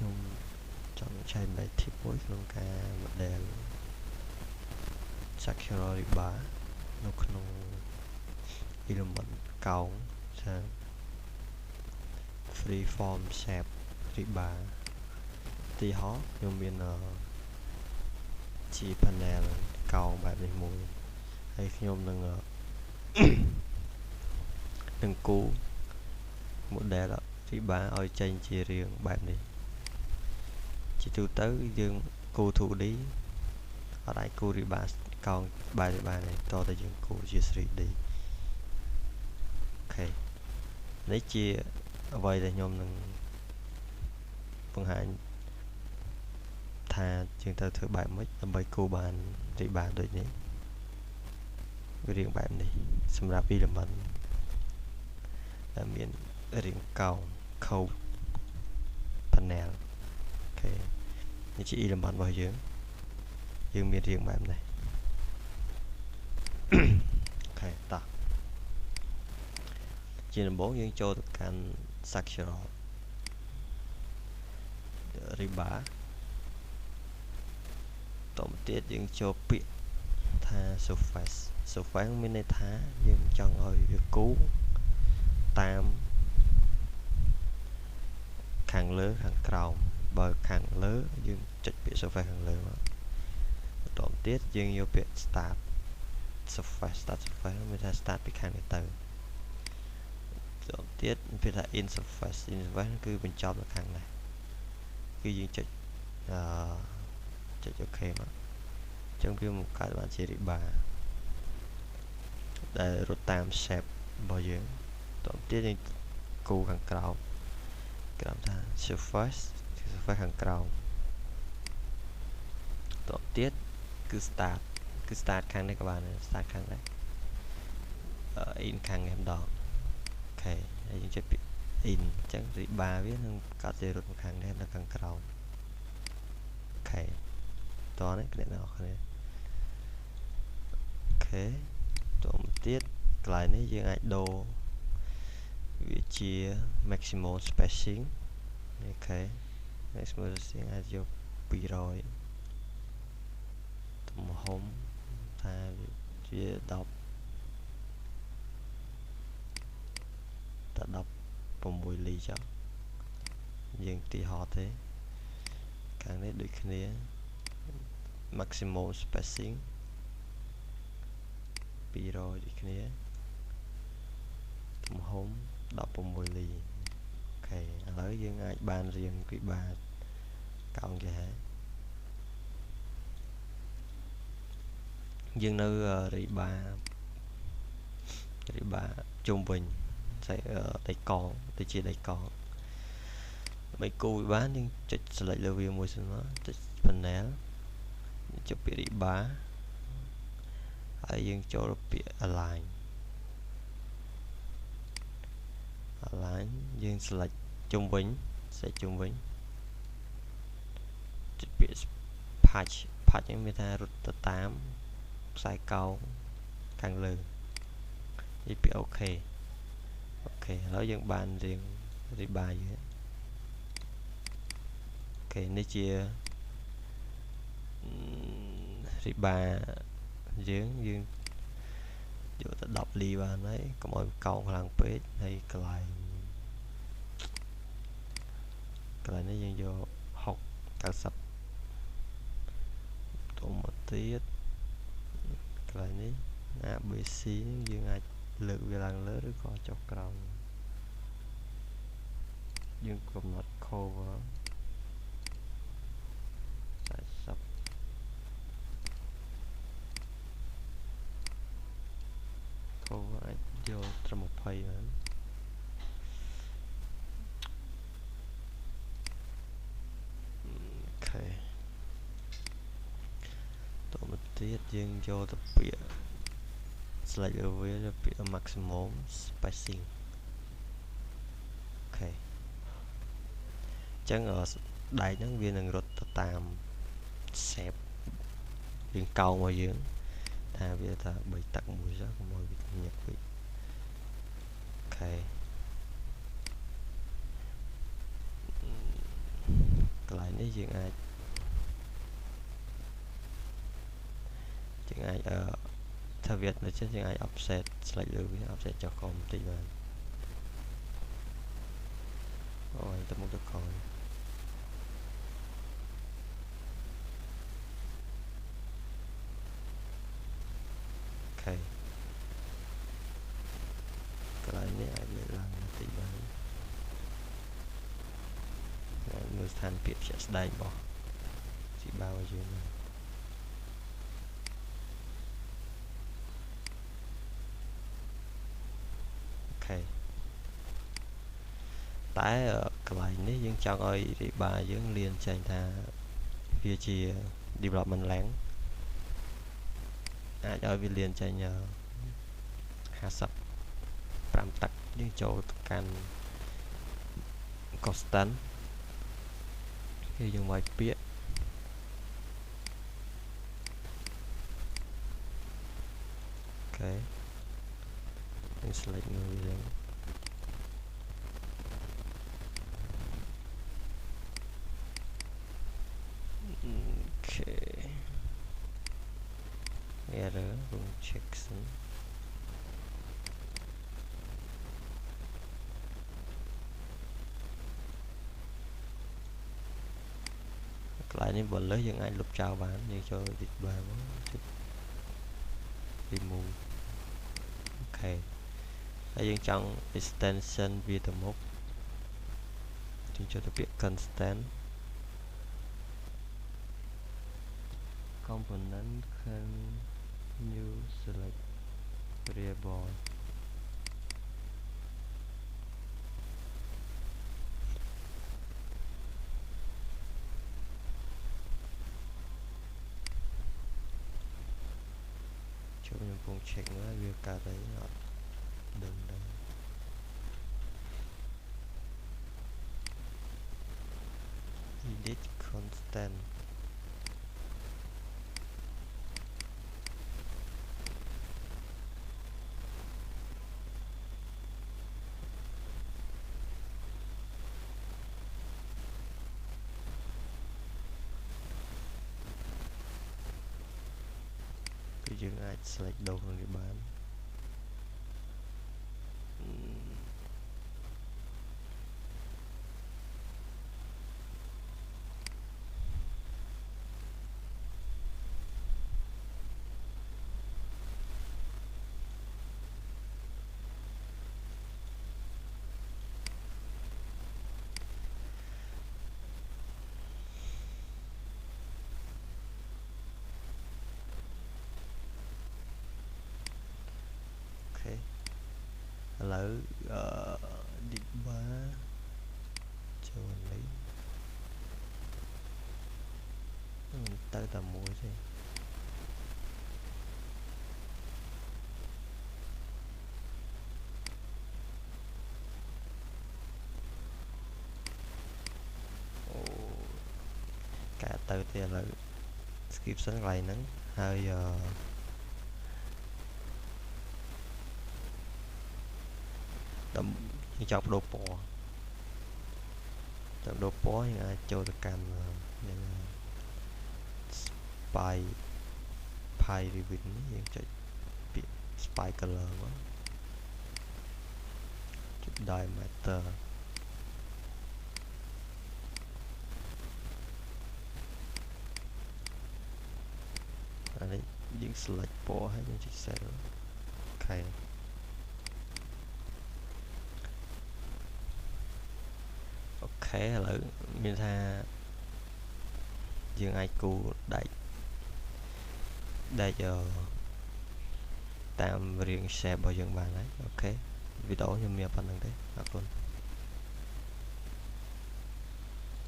ខ្ញុំចង់ចែកម្លែក tip មួយក្នុងការ model Sakura Riba នៅក្នុង element កោងថា free form shape Riba ទីហោខ្ញុំមានជា panel កោងបែបនេះមួយហើយខ្ញុំនឹងនឹងគូ model Riba ឲ្យចេញជារាងបែបនេះជាទូទៅយើងគូ 2D អត់អាចគូ Riba កោងបែបនេះបានទេតតែយើងគូជា 3D អូខេនេះជាអ្វីដែលខ្ញុំនឹងបង្ហាញថាយើងត្រូវធ្វើបែបម៉េចដើម្បីគូបាន Riba ដូចនេះវារាងបែបនេះសម្រាប់ element ដែលមានរាងកោង code panel អូខេនេះជា element របស់យើងមានរាងបែបនេះអូខេតោះជាដំបូងយើងចូលទៅកាន់ Sakura Riba តមកទៀតយើងចូលពាក្យថា surface មានន័យថាយើងចង់ឲ្យវាគូតាមខាងលើខាងក្រោមបើខាងលើយើងចុចពាក្យ surface ខាងលើមកបន្តទៀតយើងយកពាក្យ start surface មានថា start ពីខាងនេះទៅបន្តទៀតពាក្យថា in surface គឺបញ្ចប់នៅខាងនេះគឺយើងចុចចុច OK មកអញ្ចឹងវាមកកើតបានជា Riba ដែលរត់តាម shape របស់យើងបន្តទៀតយើងគូខាងក្រោមថា surface ខាងក្រោមតទៅទៀតគឺ start ខាងនេះក៏បានដែរ start ខាងនេះin ខាងនេះម្ដងអូខេហើយយើងចុចពាក្យ in អញ្ចឹង Riba វានឹងកាត់ទៅរត់មកខាងនេះនៅខាងក្រោមអូខេតោះនេះគ្នាអ្នកនរគ្នាអូខេតមកទៀតកន្លែងនេះយើងអាចដូរវាជា maximum spacing អូខេ maximum spacing អាចយក200ទំហំថាវា10តែ16លីចុះយើងទីហោទេខាងនេះដូចគ្នា maximum spacing 200ដូចគ្នាទំហំ16លីអូខេឥឡូវយើងអាចបានរៀង Riba កោងចេះហើយយើងនៅ Riba ជុំវិញដៃកងទៅជាដៃកងដើម្បីគូវាបានយើងចុច select លើវាមួយសិនមកចុច panel ចុចពាក្យ Riba ហើយយើងចូលពាក្យ align យើង select ជុំវិញចុចពាក្យ patch នេះមានថារត់ទៅតាមខ្សែកោងខាងលើនេះពាក្យ OK ឥឡូវយើងបានរៀង Riba យើងអូខេនេះជា Riba យើងយកទៅ10លីបានហើយកុំឲ្យកោងខ្លាំងពេកហើយកន្លែងនេះយើងយក60 90ទៅមកទៀតកន្លែងនេះ ABC យើងអាចលើកវាឡើងលើឬក៏ចុះក្រោមយើងកំណត់ cover 40 cover អាចយកត្រឹម20បានអូខេតមកទៀតយើងយកទៅពាក្យ select លើវាពាក្យ maximum spacing អូខេអញ្ចឹងដែកហ្នឹងវានឹងរត់ទៅតាម shape រាងកោងរបស់យើងថាវាថា3ទឹកមួយចុះកុំឲ្យវាញាក់ពេកអូខេ កន្លែងនេះយើងអាចថាវានៅចេះយើងអាច offset select លើវា offset ចុះក្រោមបន្តិចបានអូយទៅមុខទៅក្រោយអូខេកន្លែងនេះអាចលើកឡើងបន្តិចបានមើលស្ថានភាពជាក់ស្ដែងរបស់ជីបារបស់យើងអូខេតែកន្លែងនេះយើងចង់ឲ្យរីបាយើងលៀនចេញថាវាជា development length អាចឲ្យវាលៀនចេញ55 ទឹកយើងចូលទៅកាន់ constant គឺយើងវាយពាក្យអូខេយើង select មើលយើងអូខេ error rejection កន្លែងនេះបើលើសយើងអាចលុបចោលបានយើងចូល edit bar មកចុច remove អូខេហើយយើងចង់ extension វាទៅមុខយើងចូលទៅពាក្យ constant component can new select variableចូលខ្ញុំកំពុង check មើលវាកើតអីអត់ដឹងដែរ edit constantគឺយើងអាច select ដូរក្នុងនេះបានឥឡូវedit bar ចូលនេះទៅតែមួយទេអូកើតទៅទេឥឡូវ skip សិនកន្លែងហ្នឹងហើយយើងចង់បដូរពណ៌ទៅបដូរពណ៌យើងអាចចូលទៅកាន់spy ribbon យើងចុចពាក្យ spy color មកចុច diameter អានេះយើង select ពណ៌ហើយយើងចុច cell អូខេអូខេឥឡូវមានថាយើងអាចគូរដែកតាមរាង shape របស់យើងបានហើយអូខេវីដេអូខ្ញុំមានប៉ុណ្្នឹងទេអរគុណ